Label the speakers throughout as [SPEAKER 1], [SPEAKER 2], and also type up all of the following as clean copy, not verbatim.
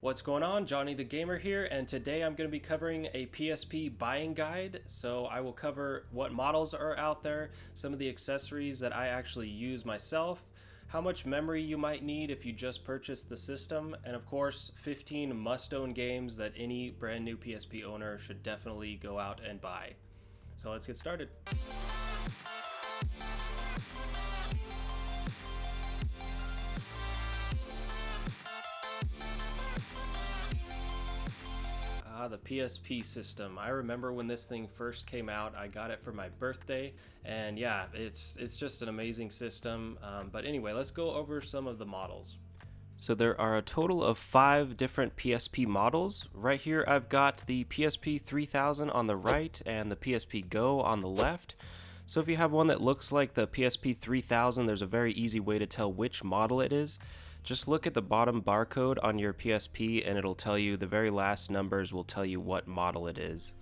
[SPEAKER 1] What's going on? Johnny the Gamer here, and today I'm going to be covering a PSP buying guide. So I will cover what models are out there, some of the accessories that I actually use myself, how much memory you might need if you just purchased the system, and of course 15 must-own games that any brand new PSP owner should definitely go out and buy. So let's get started. The PSP system. I remember when this thing first came out. I got it for my birthday, and yeah, it's just an amazing system. But anyway, let's go over some of the models. So there are a total of 5 different PSP models. Right here I've got the PSP 3000 on the right and the PSP Go on the left. So if you have one that looks like the PSP 3000, there's a very easy way to tell which model it is. Just look at the bottom barcode on your PSP and it'll tell you, the very last numbers will tell you what model it is.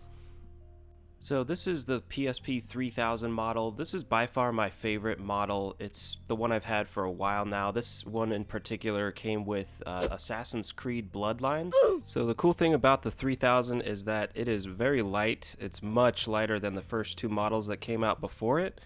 [SPEAKER 1] So this is the PSP 3000 model. This is by far my favorite model. It's the one I've had for a while now. This one in particular came with Assassin's Creed Bloodlines. So the cool thing about the 3000 is that it is very light. It's much lighter than the first 2 models that came out before it.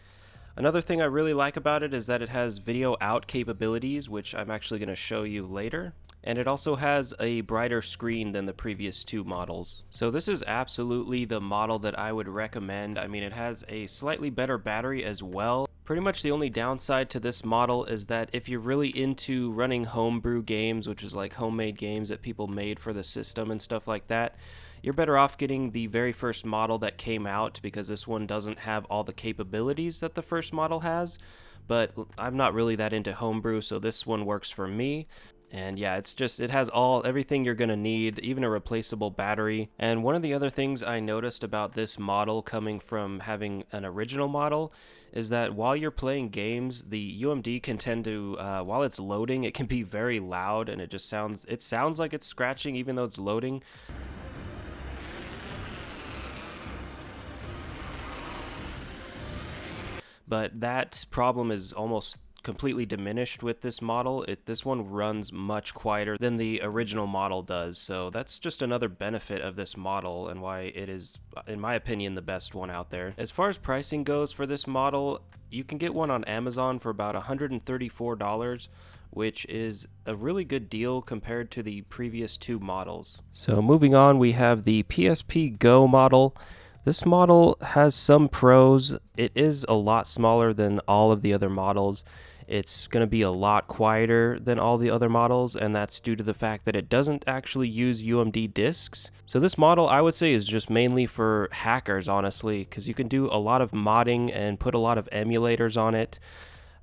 [SPEAKER 1] Another thing I really like about it is that it has video out capabilities, which I'm actually going to show you later. And it also has a brighter screen than the previous 2 models. So this is absolutely the model that I would recommend. I mean, it has a slightly better battery as well. Pretty much the only downside to this model is that if you're really into running homebrew games, which is like homemade games that people made for the system and stuff like that, you're better off getting the very first model that came out, because this one doesn't have all the capabilities that the first model has. But I'm not really that into homebrew, so this one works for me. And yeah, it has everything you're gonna need, even a replaceable battery. And one of the other things I noticed about this model coming from having an original model is that while you're playing games, the UMD can tend to, while it's loading, it can be very loud, and it sounds like it's scratching even though it's loading. But that problem is almost completely diminished with this model. This one runs much quieter than the original model does, so that's just another benefit of this model and why it is, in my opinion, the best one out there. As far as pricing goes for this model, you can get one on Amazon for about $134, which is a really good deal compared to the previous 2 models. So moving on, we have the PSP Go model. This model has some pros. It is a lot smaller than all of the other models. It's going to be a lot quieter than all the other models, and that's due to the fact that it doesn't actually use UMD discs. So this model, I would say, is just mainly for hackers, honestly, because you can do a lot of modding and put a lot of emulators on it.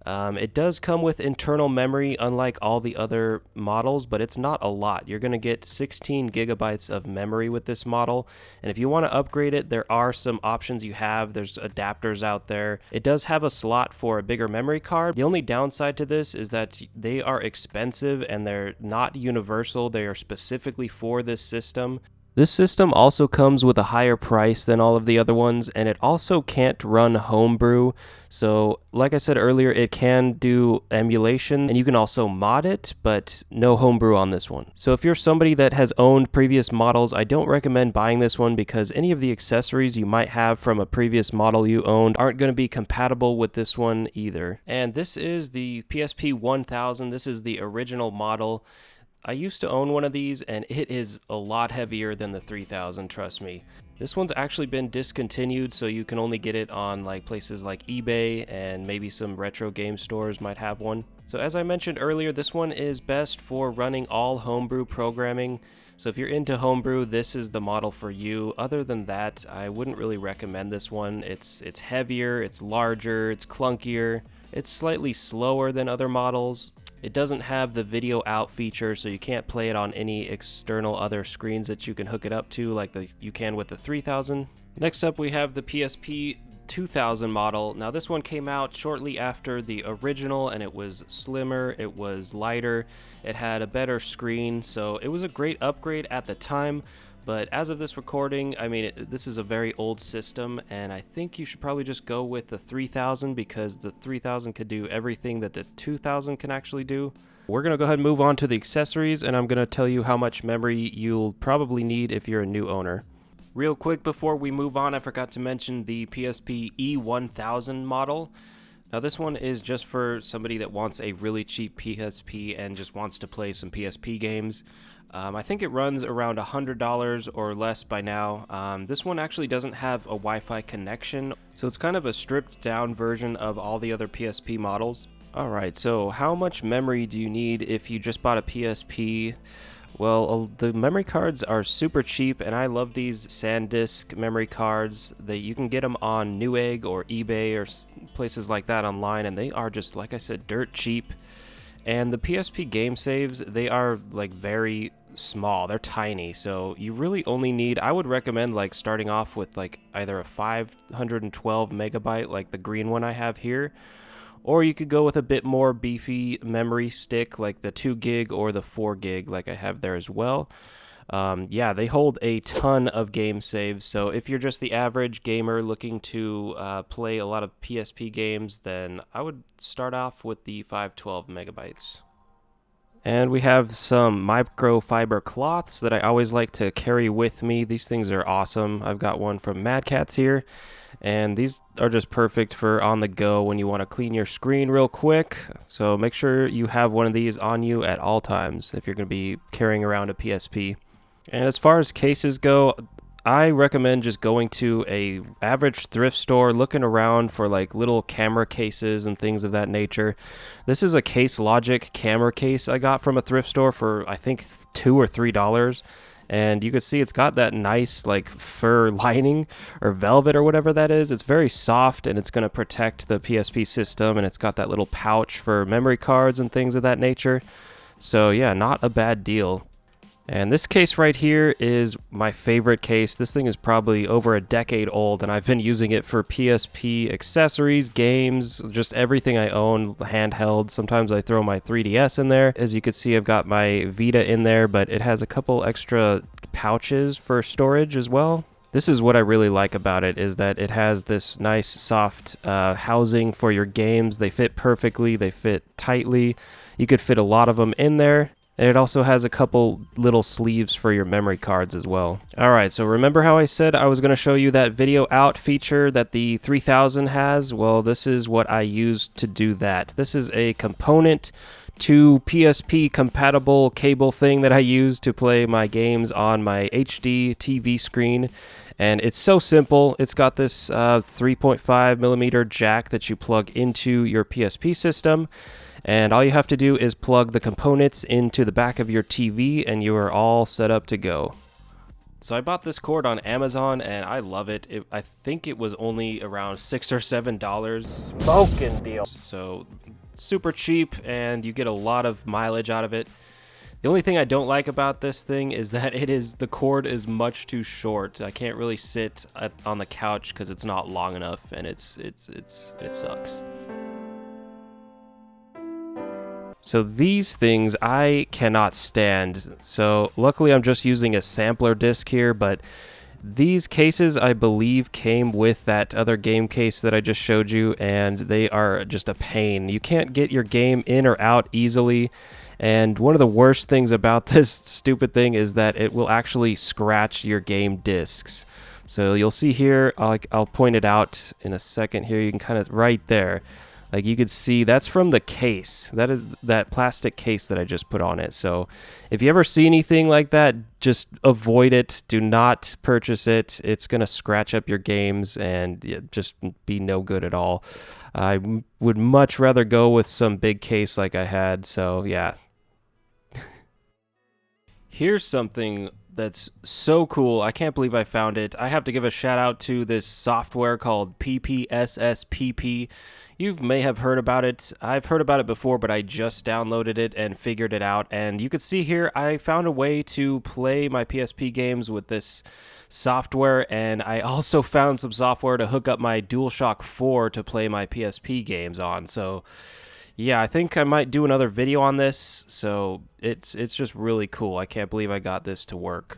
[SPEAKER 1] It does come with internal memory, unlike all the other models, but it's not a lot. You're going to get 16 gigabytes of memory with this model, and if you want to upgrade it, there are some options you have. There's adapters out there. It does have a slot for a bigger memory card. The only downside to this is that they are expensive and they're not universal. They are specifically for this system. This system also comes with a higher price than all of the other ones, and it also can't run homebrew. So like I said earlier, it can do emulation and you can also mod it, but no homebrew on this one. So if you're somebody that has owned previous models, I don't recommend buying this one, because any of the accessories you might have from a previous model you owned aren't going to be compatible with this one either. And this is the PSP 1000. This is the original model. I used to own one of these, and it is a lot heavier than the 3000, trust me. This one's actually been discontinued, so you can only get it on places like eBay, and maybe some retro game stores might have one. So as I mentioned earlier, this one is best for running all homebrew programming. So if you're into homebrew, this is the model for you. Other than that, I wouldn't really recommend this one. It's heavier, it's larger, it's clunkier, it's slightly slower than other models. It doesn't have the video out feature, so you can't play it on any external other screens that you can hook it up to like you can with the 3000. Next up, we have the PSP 2000 model. Now this one came out shortly after the original, and it was slimmer, it was lighter, it had a better screen, so it was a great upgrade at the time. But as of this recording, I mean, this is a very old system, and I think you should probably just go with the 3000, because the 3000 could do everything that the 2000 can actually do. We're going to go ahead and move on to the accessories, and I'm going to tell you how much memory you'll probably need if you're a new owner. Real quick before we move on, I forgot to mention the PSP E1000 model. Now this one is just for somebody that wants a really cheap PSP and just wants to play some PSP games. I think it runs around $100 or less by now. This one actually doesn't have a Wi-Fi connection, so it's kind of a stripped down version of all the other PSP models. Alright, so how much memory do you need if you just bought a PSP? Well, the memory cards are super cheap, and I love these SanDisk memory cards. You can get them on Newegg or eBay or places like that online, and they are just, like I said, dirt cheap. And the PSP game saves, they are like very small. They're tiny, so you really only need, I would recommend like starting off with like either a 512 megabyte like the green one I have here, or you could go with a bit more beefy memory stick like the 2 gig or the 4 gig like I have there as well. Yeah, they hold a ton of game saves, so if you're just the average gamer looking to play a lot of PSP games, then I would start off with the 512 megabytes. And we have some microfiber cloths that I always like to carry with me. These things are awesome. I've got one from Mad Catz here, and these are just perfect for on the go when you want to clean your screen real quick. So make sure you have one of these on you at all times if you're going to be carrying around a PSP. And as far as cases go, I recommend just going to a average thrift store, looking around for like little camera cases and things of that nature. This is a Case Logic camera case I got from a thrift store for I think $2 or $3. And you can see it's got that nice like fur lining or velvet or whatever that is. It's very soft, and it's going to protect the PSP system, and it's got that little pouch for memory cards and things of that nature. So yeah, not a bad deal. And this case right here is my favorite case. This thing is probably over a decade old, and I've been using it for PSP accessories, games, just everything I own, handheld. Sometimes I throw my 3DS in there. As you can see, I've got my Vita in there, but it has a couple extra pouches for storage as well. This is what I really like about it, is that it has this nice soft housing for your games. They fit perfectly, they fit tightly. You could fit a lot of them in there. And it also has a couple little sleeves for your memory cards as well. Alright, so remember how I said I was going to show you that video out feature that the 3000 has? Well, this is what I used to do that. This is a component to PSP compatible cable thing that I use to play my games on my HD TV screen. And it's so simple. It's got this 3.5 millimeter jack that you plug into your PSP system. And all you have to do is plug the components into the back of your TV, and you are all set up to go. So I bought this cord on Amazon, and I love it. I think it was only around $6 or $7.
[SPEAKER 2] Smoking deal.
[SPEAKER 1] So super cheap, and you get a lot of mileage out of it. The only thing I don't like about this thing is that the cord is much too short. I can't really sit on the couch because it's not long enough, and it sucks. So these things I cannot stand. So luckily I'm just using a sampler disc here, but these cases I believe came with that other game case that I just showed you, and they are just a pain. You can't get your game in or out easily, and one of the worst things about this stupid thing is that it will actually scratch your game discs. So you'll see here, I'll point it out in a second here, you can kind of, right there. Like you could see, that's from the case. That is that plastic case that I just put on it. So if you ever see anything like that, just avoid it. Do not purchase it. It's going to scratch up your games and just be no good at all. I would much rather go with some big case like I had. So yeah. Here's something that's so cool. I can't believe I found it. I have to give a shout out to this software called PPSSPP. You may have heard about it. I've heard about it before, but I just downloaded it and figured it out. And you can see here, I found a way to play my PSP games with this software, and I also found some software to hook up my DualShock 4 to play my PSP games on. So yeah, I think I might do another video on this. So it's just really cool. I can't believe I got this to work.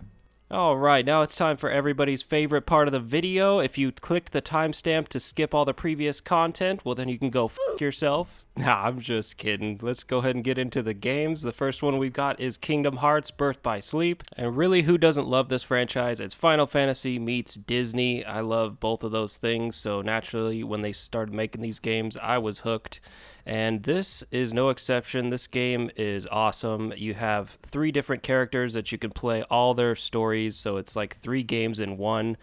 [SPEAKER 1] Alright, now it's time for everybody's favorite part of the video. If you clicked the timestamp to skip all the previous content, well then you can go f*** yourself. Nah, I'm just kidding. Let's go ahead and get into the games. The first one we've got is Kingdom Hearts Birth by Sleep. And really, who doesn't love this franchise? It's Final Fantasy meets Disney. I love both of those things, so naturally, when they started making these games, I was hooked. And this is no exception. This game is awesome. You have 3 different characters that you can play all their stories, so it's like 3 games in one.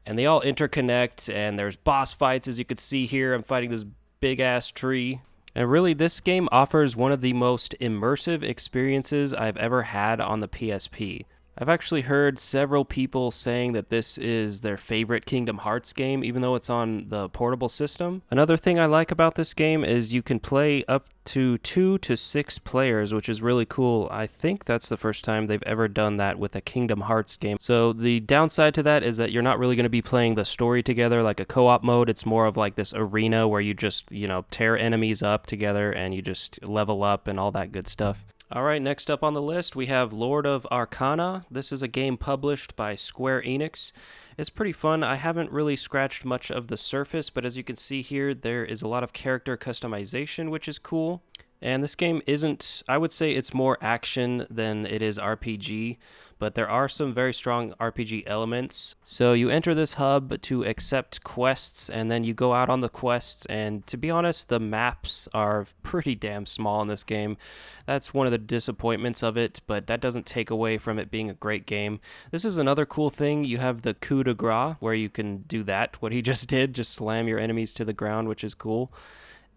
[SPEAKER 1] And they all interconnect, and there's boss fights, as you can see here. I'm fighting this big-ass tree. And really, this game offers one of the most immersive experiences I've ever had on the PSP. I've actually heard several people saying that this is their favorite Kingdom Hearts game, even though it's on the portable system. Another thing I like about this game is you can play up to 2 to 6 players, which is really cool. I think that's the first time they've ever done that with a Kingdom Hearts game. So the downside to that is that you're not really going to be playing the story together like a co-op mode. It's more of like this arena where you just, tear enemies up together and you just level up and all that good stuff. Alright, next up on the list, we have Lord of Arcana. This is a game published by Square Enix. It's pretty fun. I haven't really scratched much of the surface, but as you can see here, there is a lot of character customization, which is cool. And this game isn't, I would say it's more action than it is RPG, but there are some very strong RPG elements. So you enter this hub to accept quests, and then you go out on the quests, and to be honest, the maps are pretty damn small in this game. That's one of the disappointments of it, but that doesn't take away from it being a great game. This is another cool thing. You have the coup de grace, where you can do that, what he just did, just slam your enemies to the ground, which is cool.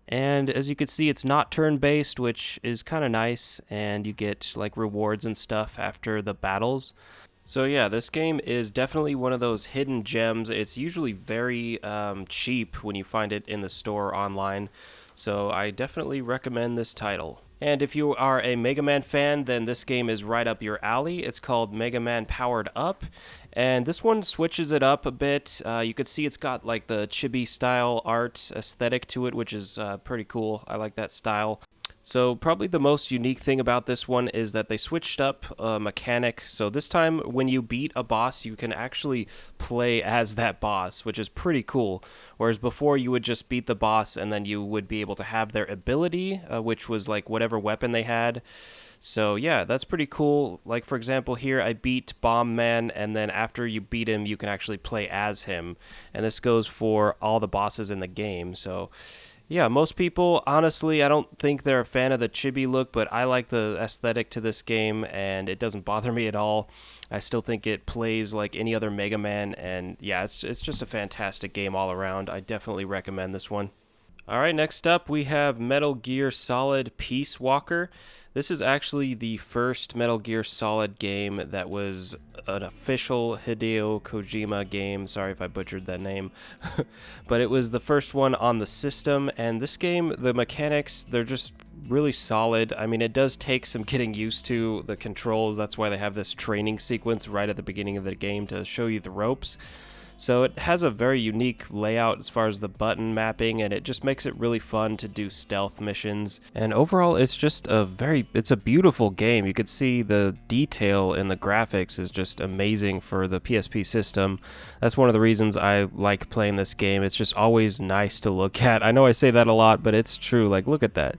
[SPEAKER 1] And as you can see, it's not turn-based, which is kind of nice, and you get like rewards and stuff after the battles. So yeah, this game is definitely one of those hidden gems. It's usually very cheap when you find it in the store online, so I definitely recommend this title. And if you are a Mega Man fan, then this game is right up your alley. It's called Mega Man Powered Up, and this one switches it up a bit. You could see it's got like the chibi style art aesthetic to it, which is pretty cool. I like that style. So probably the most unique thing about this one is that they switched up a mechanic. So this time when you beat a boss, you can actually play as that boss, which is pretty cool. Whereas before you would just beat the boss and then you would be able to have their ability, which was like whatever weapon they had. So yeah, that's pretty cool. Like for example here, I beat Bomb Man, and then after you beat him, you can actually play as him. And this goes for all the bosses in the game. So yeah, most people, honestly, I don't think they're a fan of the chibi look, but I like the aesthetic to this game, and it doesn't bother me at all. I still think it plays like any other Mega Man, and yeah, it's just a fantastic game all around. I definitely recommend this one. Alright, next up we have Metal Gear Solid Peace Walker. This is actually the first Metal Gear Solid game that was an official Hideo Kojima game. Sorry if I butchered that name. But it was the first one on the system, and this game, the mechanics, they're just really solid. I mean, it does take some getting used to the controls. That's why they have this training sequence right at the beginning of the game to show you the ropes. So it has a very unique layout as far as the button mapping, and it just makes it really fun to do stealth missions. And overall, it's just it's a beautiful game. You could see the detail in the graphics is just amazing for the PSP system. That's one of the reasons I like playing this game. It's just always nice to look at. I know I say that a lot, but it's true. Like, look at that.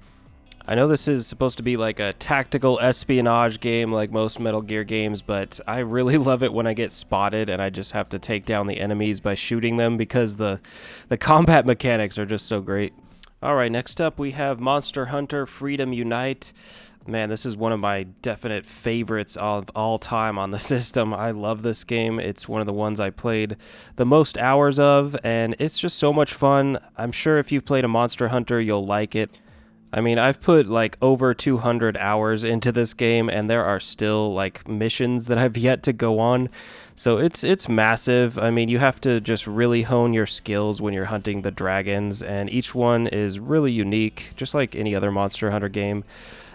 [SPEAKER 1] I know this is supposed to be like a tactical espionage game like most Metal Gear games, but I really love it when I get spotted and I just have to take down the enemies by shooting them because the combat mechanics are just so great. Alright, next up we have Monster Hunter Freedom Unite. Man, this is one of my definite favorites of all time on the system. I love this game. It's one of the ones I played the most hours of, and it's just so much fun. I'm sure if you've played a Monster Hunter, you'll like it. I mean, I've put like over 200 hours into this game, and there are still like missions that I've yet to go on. So it's massive. I mean, you have to just really hone your skills when you're hunting the dragons, and each one is really unique, just like any other Monster Hunter game.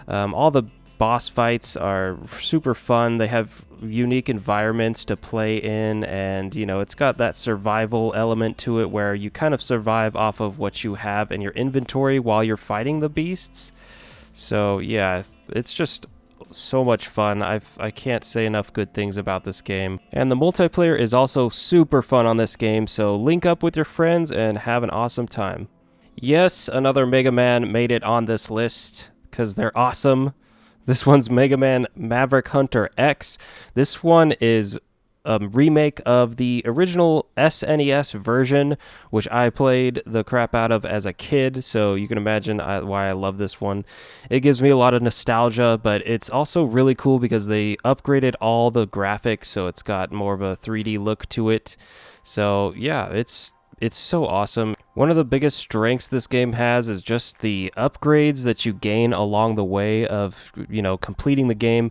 [SPEAKER 1] All the boss fights are super fun. They have unique environments to play in, and it's got that survival element to it where you kind of survive off of what you have in your inventory while you're fighting the beasts. So yeah, it's just so much fun. I can't say enough good things about this game. And the multiplayer is also super fun on this game, so link up with your friends and have an awesome time. Yes, another Mega Man made it on this list because they're awesome. This one's Mega Man Maverick Hunter X. This one is a remake of the original SNES version, which I played the crap out of as a kid, so you can imagine why I love this one. It gives me a lot of nostalgia, but it's also really cool because they upgraded all the graphics, so it's got more of a 3D look to it. So yeah, it's so awesome. One of the biggest strengths this game has is just the upgrades that you gain along the way of, completing the game.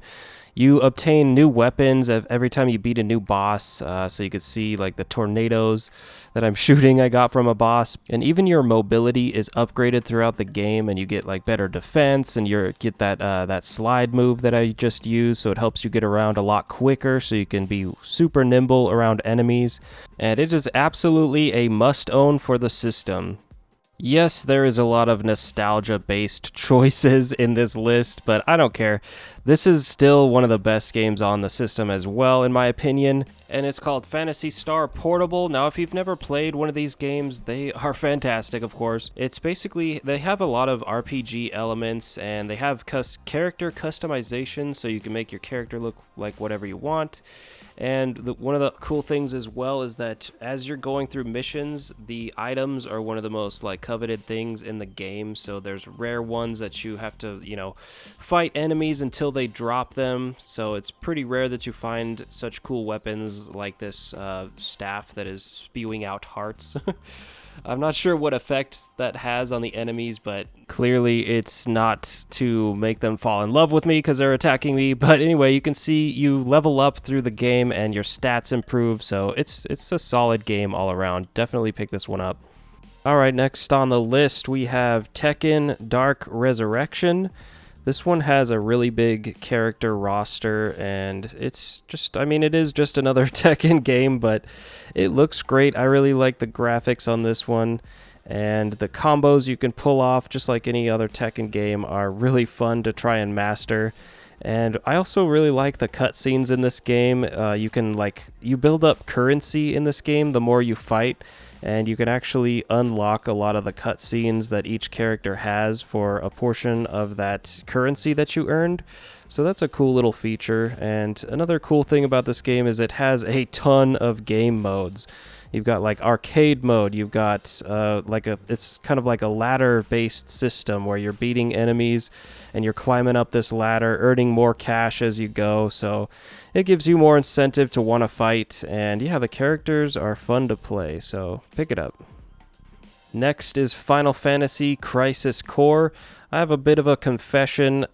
[SPEAKER 1] You obtain new weapons every time you beat a new boss, so you could see like the tornadoes that I'm shooting I got from a boss. And even your mobility is upgraded throughout the game, and you get like better defense, and you get that slide move that I just used, so it helps you get around a lot quicker, so you can be super nimble around enemies. And it is absolutely a must-own for the system. Yes, there is a lot of nostalgia-based choices in this list, but I don't care. This is still one of the best games on the system as well, in my opinion, and it's called Phantasy Star Portable. Now, if you've never played one of these games, they are fantastic, of course. It's basically, they have a lot of RPG elements, and they have character customization, so you can make your character look like whatever you want. And one of the cool things as well is that as you're going through missions, the items are one of the most coveted things in the game. So there's rare ones that you have to, fight enemies until they drop them. So it's pretty rare that you find such cool weapons like this staff that is spewing out hearts. I'm not sure what effect that has on the enemies, but clearly it's not to make them fall in love with me because they're attacking me. But anyway, you can see you level up through the game and your stats improve, so it's a solid game all around. Definitely pick this one up. Alright, next on the list we have Tekken Dark Resurrection. This one has a really big character roster, and it's just, it is just another Tekken game, but it looks great. I really like the graphics on this one, and the combos you can pull off, just like any other Tekken game, are really fun to try and master. And I also really like the cutscenes in this game. You build up currency in this game the more you fight, and you can actually unlock a lot of the cutscenes that each character has for a portion of that currency that you earned. So that's a cool little feature. And another cool thing about this game is it has a ton of game modes. You've got arcade mode, you've got it's kind of like a ladder-based system where you're beating enemies and you're climbing up this ladder, earning more cash as you go, so it gives you more incentive to want to fight, and yeah, the characters are fun to play, so pick it up. Next is Final Fantasy Crisis Core. I have a bit of a confession.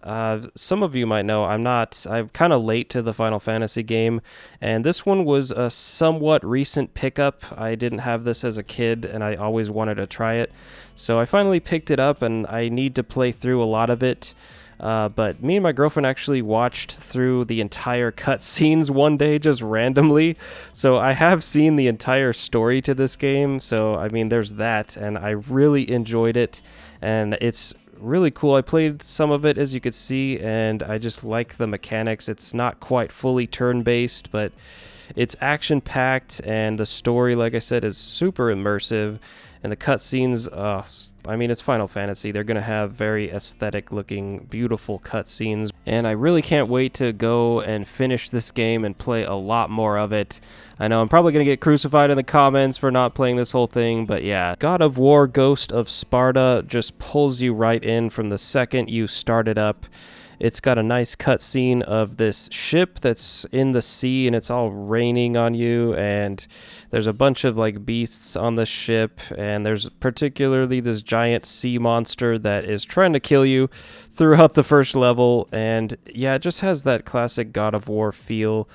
[SPEAKER 1] Some of you might know I'm kind of late to the Final Fantasy game, and this one was a somewhat recent pickup. I didn't have this as a kid, and I always wanted to try it. So I finally picked it up, and I need to play through a lot of it. But me and my girlfriend actually watched through the entire cutscenes one day just randomly. So I have seen the entire story to this game. So, there's that, and I really enjoyed it. And it's really cool. I played some of it, as you could see, and I just like the mechanics. It's not quite fully turn-based, but it's action-packed, and the story, like I said, is super immersive. And the cutscenes, it's Final Fantasy. They're going to have very aesthetic-looking, beautiful cutscenes. And I really can't wait to go and finish this game and play a lot more of it. I know I'm probably going to get crucified in the comments for not playing this whole thing, but yeah. God of War Ghost of Sparta just pulls you right in from the second you start it up. It's got a nice cutscene of this ship that's in the sea, and it's all raining on you, and there's a bunch of beasts on the ship, and there's particularly this giant sea monster that is trying to kill you throughout the first level. And yeah, it just has that classic God of War feel.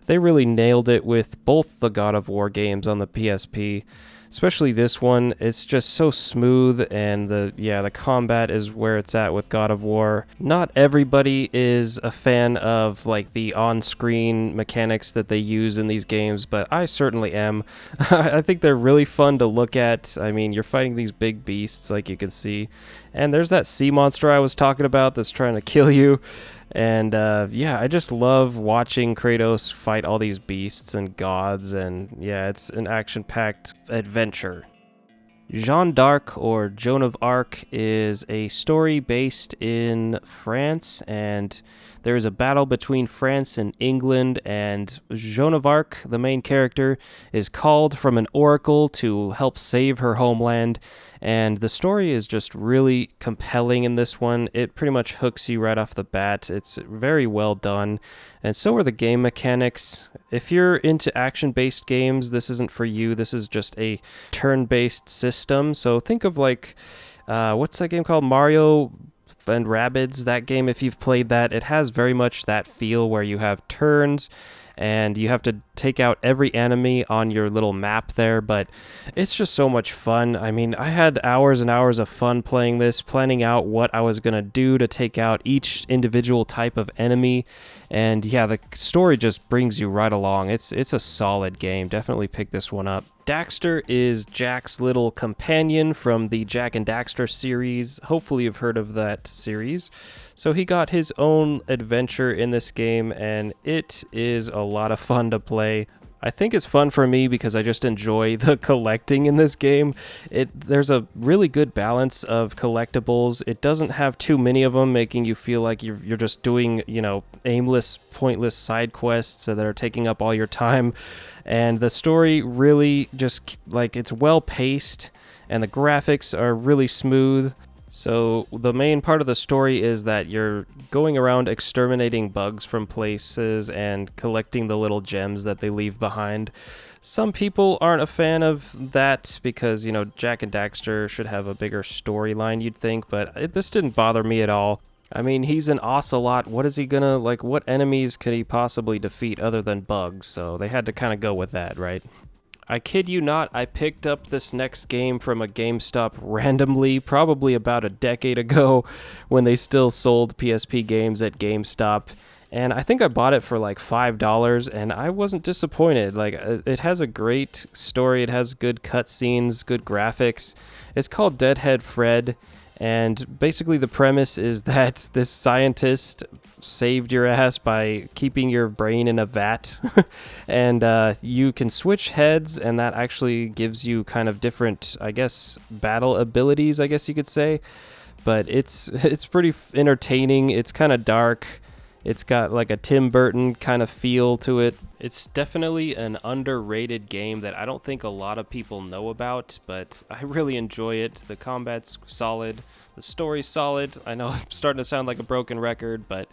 [SPEAKER 1] They really nailed it with both the God of War games on the PSP. Especially this one, it's just so smooth, and the combat is where it's at with God of War. Not everybody is a fan of the on-screen mechanics that they use in these games, but I certainly am. I think they're really fun to look at. You're fighting these big beasts, like you can see, and there's that sea monster I was talking about that's trying to kill you. And I just love watching Kratos fight all these beasts and gods, and yeah, it's an action-packed adventure. Jeanne d'Arc, or Joan of Arc, is a story based in France, and there is a battle between France and England, and Joan of Arc, the main character, is called from an oracle to help save her homeland, and the story is just really compelling in this one. It pretty much hooks you right off the bat. It's very well done, and so are the game mechanics. If you're into action-based games, this isn't for you. This is just a turn-based system, so think of like, what's that game called? Mario and Rabbids, that game. If you've played that, it has very much that feel where you have turns and you have to take out every enemy on your little map there, but it's just so much fun. I mean, I had hours and hours of fun playing this, planning out what I was going to do to take out each individual type of enemy, and yeah, the story just brings you right along. It's a solid game. Definitely pick this one up. Daxter is Jack's little companion from the Jak and Daxter series. Hopefully you've heard of that series. So he got his own adventure in this game, and it is a lot of fun to play. I think it's fun for me because I just enjoy the collecting in this game. There's a really good balance of collectibles. It doesn't have too many of them, making you feel like you're just doing, aimless, pointless side quests that are taking up all your time. And the story really just, it's well paced, and the graphics are really smooth. So the main part of the story is that you're going around exterminating bugs from places and collecting the little gems that they leave behind. Some people aren't a fan of that because, Jak and Daxter should have a bigger storyline, you'd think, but this didn't bother me at all. I mean, he's an ocelot. What is he gonna, what enemies could he possibly defeat other than bugs? So they had to kind of go with that, right? I kid you not, I picked up this next game from a GameStop randomly, probably about a decade ago, when they still sold PSP games at GameStop. And I think I bought it for like $5, and I wasn't disappointed. It has a great story, it has good cutscenes, good graphics. It's called Deadhead Fred, and basically the premise is that this scientist saved your ass by keeping your brain in a vat, and you can switch heads, and that actually gives you kind of different, I guess, battle abilities, I guess you could say. But it's pretty entertaining. It's kind of dark. It's got like a Tim Burton kind of feel to it. It's definitely an underrated game that I don't think a lot of people know about, but I really enjoy it. The combat's solid, the story's solid. I know I'm starting to sound like a broken record, but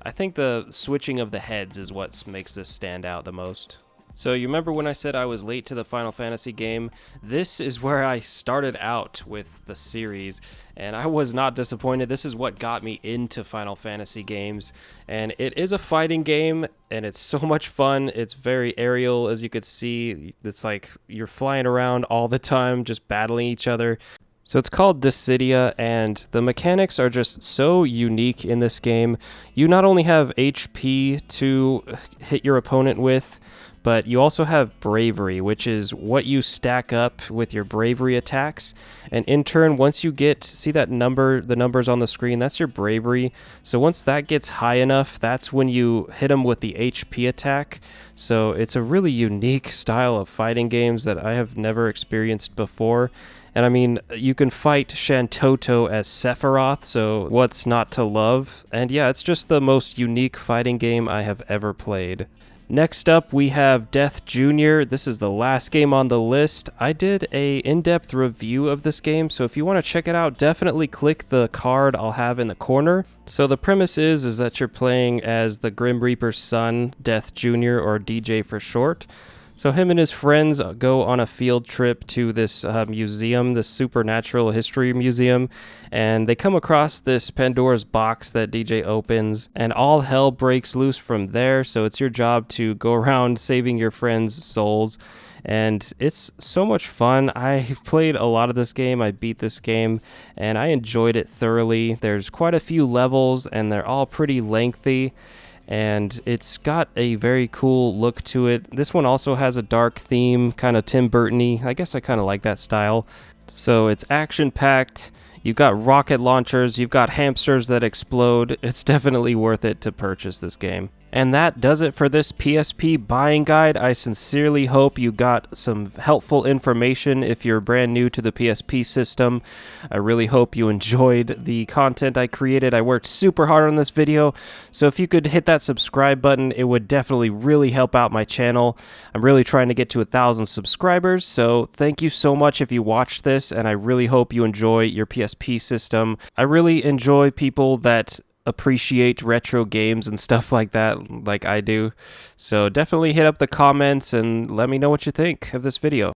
[SPEAKER 1] I think the switching of the heads is what makes this stand out the most. So you remember when I said I was late to the Final Fantasy game? This is where I started out with the series, and I was not disappointed. This is what got me into Final Fantasy games, and it is a fighting game, and it's so much fun. It's very aerial, as you could see. It's like you're flying around all the time, just battling each other. So it's called Dissidia, and the mechanics are just so unique in this game. You not only have HP to hit your opponent with, but you also have bravery, which is what you stack up with your bravery attacks. And in turn, once you see that number, the numbers on the screen, that's your bravery. So once that gets high enough, that's when you hit them with the HP attack. So it's a really unique style of fighting games that I have never experienced before. And I mean, you can fight Shantoto as Sephiroth, so what's not to love? And yeah, it's just the most unique fighting game I have ever played. Next up, we have Death Jr. This is the last game on the list. I did a in-depth review of this game, so if you want to check it out, definitely click the card I'll have in the corner. So the premise is that you're playing as the Grim Reaper's son, Death Jr., or DJ for short. So him and his friends go on a field trip to this museum, this supernatural history museum, and they come across this Pandora's box that DJ opens, and all hell breaks loose from there. So it's your job to go around saving your friends' souls, and it's so much fun. I played a lot of this game, I beat this game, and I enjoyed it thoroughly. There's quite a few levels, and they're all pretty lengthy. And it's got a very cool look to it. This one also has a dark theme, kind of Tim Burton-y. I guess I kind of like that style. So it's action-packed. You've got rocket launchers. You've got hamsters that explode. It's definitely worth it to purchase this game. And that does it for this PSP buying guide. I sincerely hope you got some helpful information if you're brand new to the PSP system. I really hope you enjoyed the content I created. I worked super hard on this video, so if you could hit that subscribe button, it would definitely really help out my channel. I'm really trying to get to 1,000 subscribers, so thank you so much if you watched this, and I really hope you enjoy your PSP system. I really enjoy people that appreciate retro games and stuff like that, like I do. So definitely hit up the comments and let me know what you think of this video.